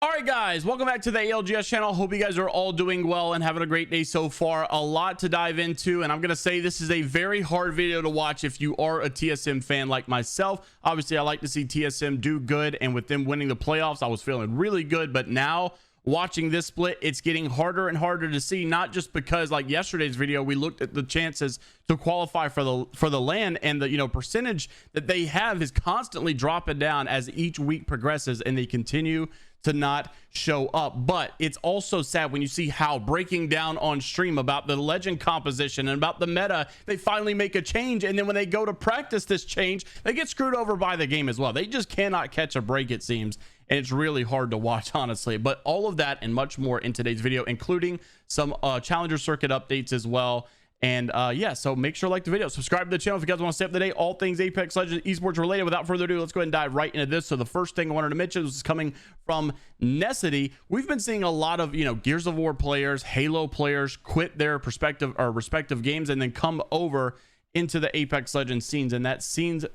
All right, guys, welcome back to the ALGS channel. Hope you guys are all doing well and having a great day so far. A lot to dive into, and I'm going to say this is a very hard video to watch if you are a TSM fan like myself. Obviously, I like to see TSM do good, and with them winning the playoffs, I was feeling really good. But now, watching this split, it's getting harder and harder to see, not just because, like yesterday's video, we looked at the chances to qualify for the LAN, and the percentage that they have is constantly dropping down as each week progresses, and they continue to not show up. But it's also sad when you see how breaking down on stream about the legend composition and about the meta, they finally make a change, and then when they go to practice this change, they get screwed over by the game as well. They just cannot catch a break, it seems, and it's really hard to watch, honestly. But all of that and much more in today's video, including some challenger circuit updates as well. And yeah, so make sure to like the video, subscribe to the channel if you guys want to stay up to date, all things Apex Legends esports related. Without further ado, let's go ahead and dive right into this. So the first thing I wanted to mention was coming from Necessity. We've been seeing a lot of Gears of War players, Halo players quit their respective games and then come over into the Apex Legends scenes, and that seems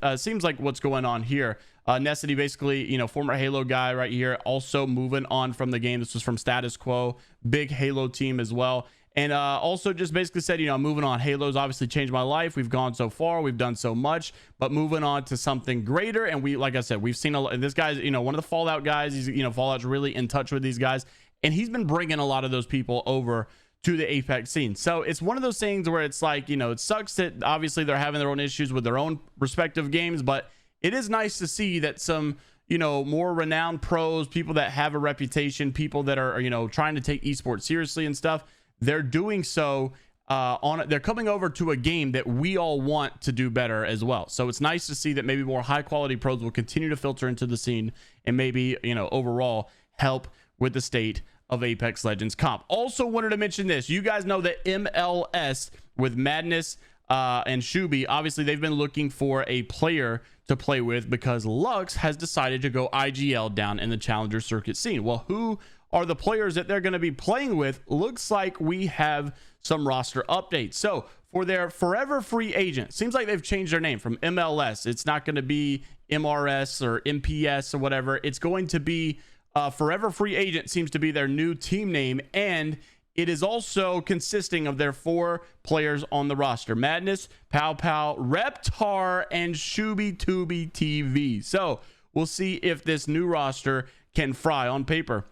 like what's going on here. Necessity, basically, former Halo guy right here, also moving on from the game. This was from Status Quo, big Halo team as well. And also just basically said, moving on. Halo's obviously changed my life. We've gone so far. We've done so much, but moving on to something greater. And like I said, we've seen this guy's, one of the Fallout guys. He's, Fallout's really in touch with these guys. And he's been bringing a lot of those people over to the Apex scene. So it's one of those things where it's like, it sucks that obviously they're having their own issues with their own respective games, but it is nice to see that some, more renowned pros, people that have a reputation, people that are, trying to take esports seriously and stuff, they're doing so they're coming over to a game that we all want to do better as well. So it's nice to see that maybe more high quality pros will continue to filter into the scene and maybe, overall help with the state of Apex Legends comp. Also wanted to mention this. You guys know that MLS with Madness and Shuby, obviously they've been looking for a player to play with because Lux has decided to go IGL down in the challenger circuit scene. Well, who are the players that they're going to be playing with? Looks like we have some roster updates. So for their forever free agent, seems like they've changed their name from MLS. It's not going to be MRS or MPS or whatever. It's going to be forever free agent, seems to be their new team name. And it is also consisting of their 4 players on the roster: Madness, Pow Pow, Reptar, and Shuby Tubi TV. So we'll see if this new roster can fry on paper.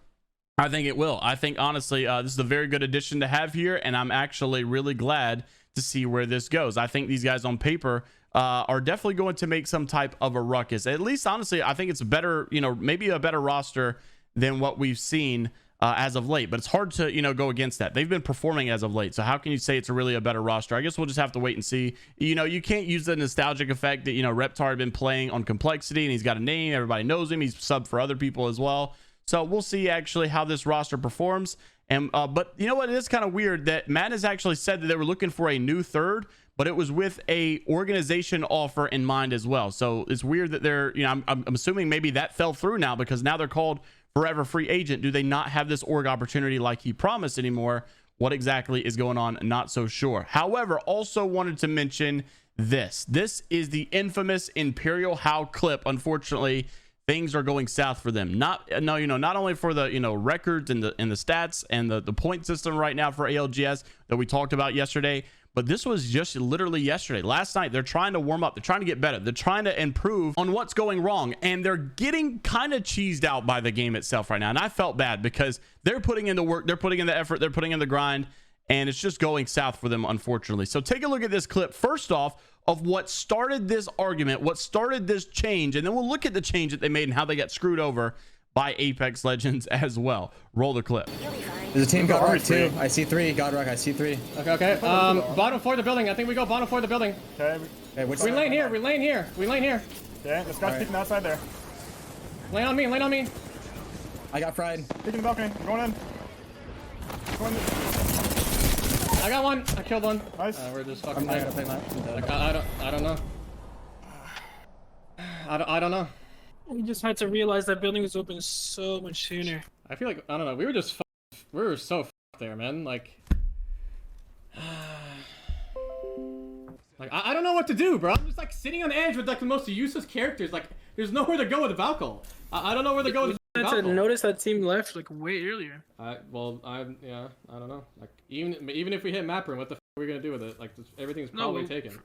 I think it will. I think, honestly, this is a very good addition to have here, and I'm actually really glad to see where this goes. I think these guys on paper are definitely going to make some type of a ruckus. At least, honestly, I think it's better, maybe a better roster than what we've seen as of late. But it's hard to, go against that. They've been performing as of late, so how can you say it's really a better roster? I guess we'll just have to wait and see. You can't use the nostalgic effect that, Reptar had been playing on Complexity, and he's got a name. Everybody knows him. He's subbed for other people as well. So we'll see actually how this roster performs. And but you know what, it is kind of weird that Madness actually said that they were looking for a new third, but it was with a organization offer in mind as well. So it's weird that they're, I'm assuming maybe that fell through now, because now they're called forever free agent. Do they not have this org opportunity like he promised anymore? What exactly is going on? Not so sure. However, also wanted to mention this. This is the infamous Imperial How clip. Unfortunately, things are going south for them. Not only for the records and the stats and the point system right now for ALGS that we talked about yesterday, but this was just literally yesterday. Last night, they're trying to warm up. They're trying to get better. They're trying to improve on what's going wrong, and they're getting kind of cheesed out by the game itself right now. And I felt bad because they're putting in the work, they're putting in the effort, they're putting in the grind, and it's just going south for them, unfortunately. So take a look at this clip first off of what started this argument, what started this change, and then we'll look at the change that they made and how they got screwed over by Apex Legends as well. Roll the clip. There's a team Godrock too. I see 3. Godrock, I see 3. Okay. Bottom floor of the building. I think we go bottom floor of the building. Okay. Hey, which we lane here. We lane here. We lane here. Okay. This guy's peeking outside there. Lane on me. Lane on me. I got fried. Peeking the balcony. I'm going in. Going in. I got one. I killed one. Nice. We're just I'm fucking. not gonna play that. I don't know. I don't know. We just had to realize that building was open so much sooner. I feel like, I don't know. We were just we were so there, man. Like I don't know what to do, bro. I'm just like sitting on edge with like the most useless characters. Like there's nowhere to go with Valkyl. I don't know where to go with to notice that team left like way earlier. Yeah, I don't know. Like even if we hit map room, what the f are we gonna do with it? Like everything's probably taken.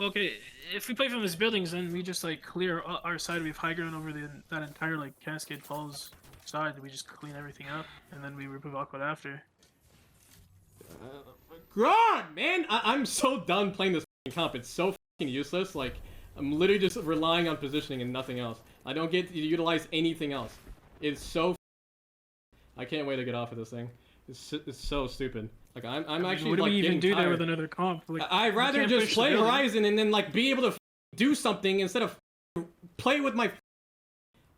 Okay, if we play from his buildings, then we just like clear our side. We have high ground over that entire like Cascade Falls side. We just clean everything up, and then we remove Aqua after. God, man, I'm so done playing this comp. It's so fucking useless. Like I'm literally just relying on positioning and nothing else. I don't get to utilize anything else. It's so. I can't wait to get off of this thing. It's so stupid. Like I'm actually what do like we even do tired. there with another comp? Like, I'd rather just play Horizon and then like be able to do something instead of play with my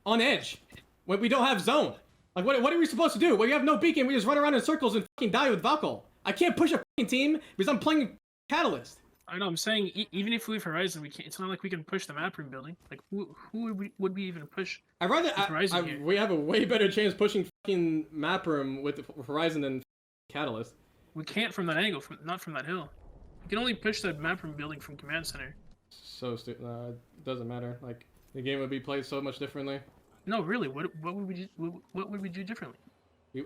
on edge when we don't have zone. Like what are we supposed to do? When you have no beacon, we just run around in circles and fucking die with Valkyl. I can't push a fucking team because I'm playing Catalyst. I know. I'm saying even if we have Horizon, we can't. It's not like we can push the map room building. Like who would we even push? I'd rather Horizon here? We have a way better chance pushing fucking map room with Horizon than Catalyst. We can't from that angle, not from that hill. We can only push the map room building from command center. So stupid. It doesn't matter. Like the game would be played so much differently. No, really. What would we do differently?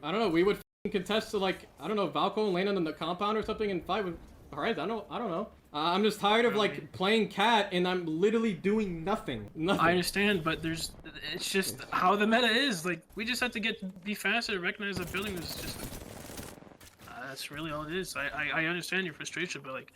I don't know. We would contest to like I don't know Valkyl and land on the compound or something and fight with Horizon. I don't know. I'm just tired of like playing cat and I'm literally doing nothing. I understand, but it's just how the meta is. Like we just have to be faster, recognize that building is just. That's really all it is. I understand your frustration, but like.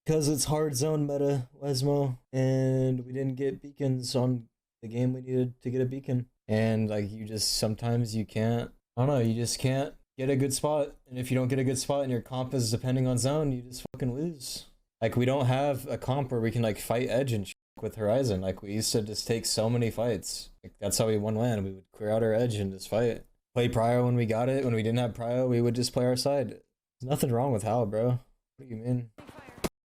Because it's hard zone meta, Wesmo, and we didn't get beacons on the game we needed to get a beacon. And like sometimes you can't, I don't know, you just can't get a good spot. And if you don't get a good spot and your comp is depending on zone, you just fucking lose. Like we don't have a comp where we can like fight edge and with Horizon. Like we used to just take so many fights. Like that's how we won LAN. We would clear out our edge and just fight. Play prio when we got it. When we didn't have prio, we would just play our side. There's nothing wrong with how, bro. What do you mean?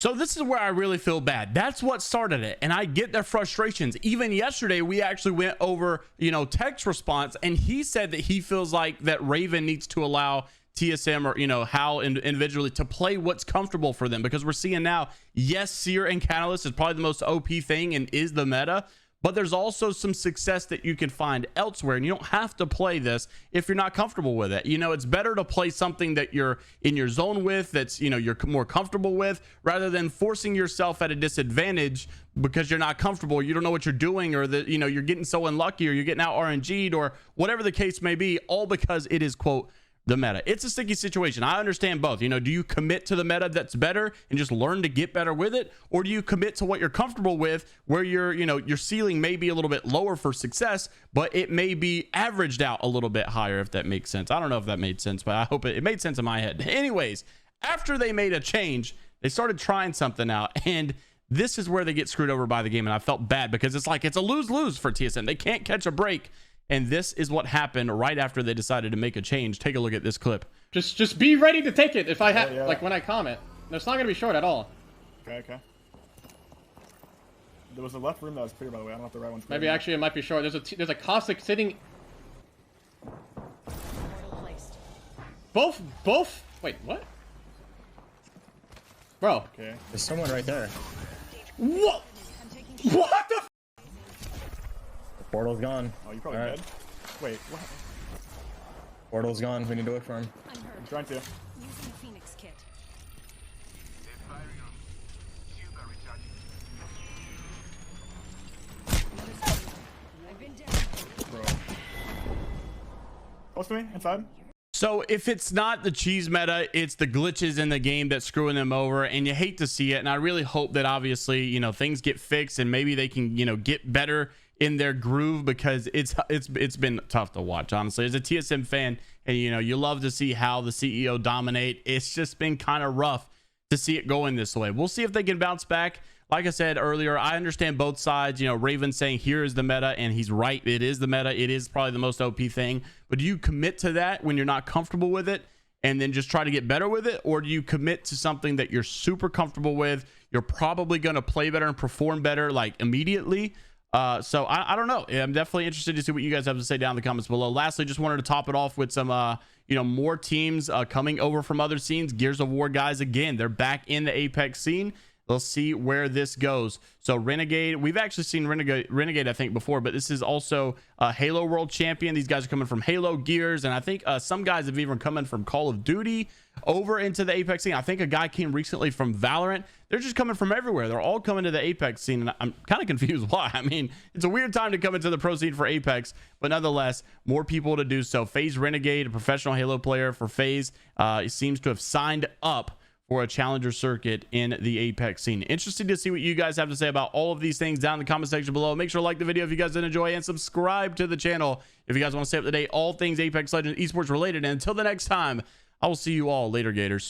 So this is where I really feel bad. That's what started it. And I get their frustrations. Even yesterday, we actually went over, text response, and he said that he feels like that Raven needs to allow TSM or, how individually to play what's comfortable for them, because we're seeing now, yes, Seer and Catalyst is probably the most OP thing and is the meta, but there's also some success that you can find elsewhere, and you don't have to play this if you're not comfortable with it. It's better to play something that you're in your zone with, that's, you're more comfortable with, rather than forcing yourself at a disadvantage because you're not comfortable, you don't know what you're doing, or that, you're getting so unlucky, or you're getting out RNG'd, or whatever the case may be, all because it is, quote, the meta. It's a sticky situation. I understand both. Do you commit to the meta that's better and just learn to get better with it, or do you commit to what you're comfortable with, where your ceiling may be a little bit lower for success, but it may be averaged out a little bit higher, if that makes sense. I don't know if that made sense, but I hope it made sense in my head. Anyways, after they made a change, they started trying something out, and this is where they get screwed over by the game. And I felt bad because it's a lose-lose for TSM. They can't catch a break. And this is what happened right after they decided to make a change. Take a look at this clip. Just be ready to take it if I have like when I comment. It's not gonna be short at all. Okay. There was a left room that was clear, by the way. I don't know if the right one's clear. Maybe actually it might be short. There's a caustic sitting. Both. Wait, what? Bro. Okay. There's someone right there. What? What the? Portal's gone. Oh, you probably dead. Wait, what? Portal's gone. We need to look for him. I'm trying to. Using a Phoenix kit. I've been down. Bro. Close to me, inside. So if it's not the cheese meta, it's the glitches in the game that's screwing them over, and you hate to see it. And I really hope that obviously, things get fixed and maybe they can, get better in their groove, because it's been tough to watch, honestly, as a TSM fan. And you love to see how the CEO dominate. It's just been kind of rough to see it going this way. We'll see if they can bounce back. Like I said earlier, I understand both sides. Raven saying here is the meta, and he's right, it is the meta, it is probably the most OP thing. But do you commit to that when you're not comfortable with it and then just try to get better with it, or do you commit to something that you're super comfortable with, you're probably going to play better and perform better like immediately? So I don't know. I'm definitely interested to see what you guys have to say down in the comments below. Lastly, just wanted to top it off with some more teams coming over from other scenes. Gears of War guys, again, they're back in the Apex scene. Let's see where this goes. So Renegade, we've actually seen Renegade I think before, but this is also a Halo World Champion. These guys are coming from Halo, Gears, and I think some guys have even come in from Call of Duty over into the Apex scene. I think a guy came recently from Valorant. They're just coming from everywhere. They're all coming to the Apex scene, and I'm kind of confused why. I mean, it's a weird time to come into the pro scene for Apex, but nonetheless, more people to do so. FaZe Renegade, a professional Halo player for FaZe, seems to have signed up for a challenger circuit in the Apex scene. Interesting to see what you guys have to say about all of these things down in the comment section below. Make sure to like the video if you guys did enjoy, and subscribe to the channel if you guys want to stay up to date all things Apex Legends esports related. And until the next time, I will see you all later, Gators.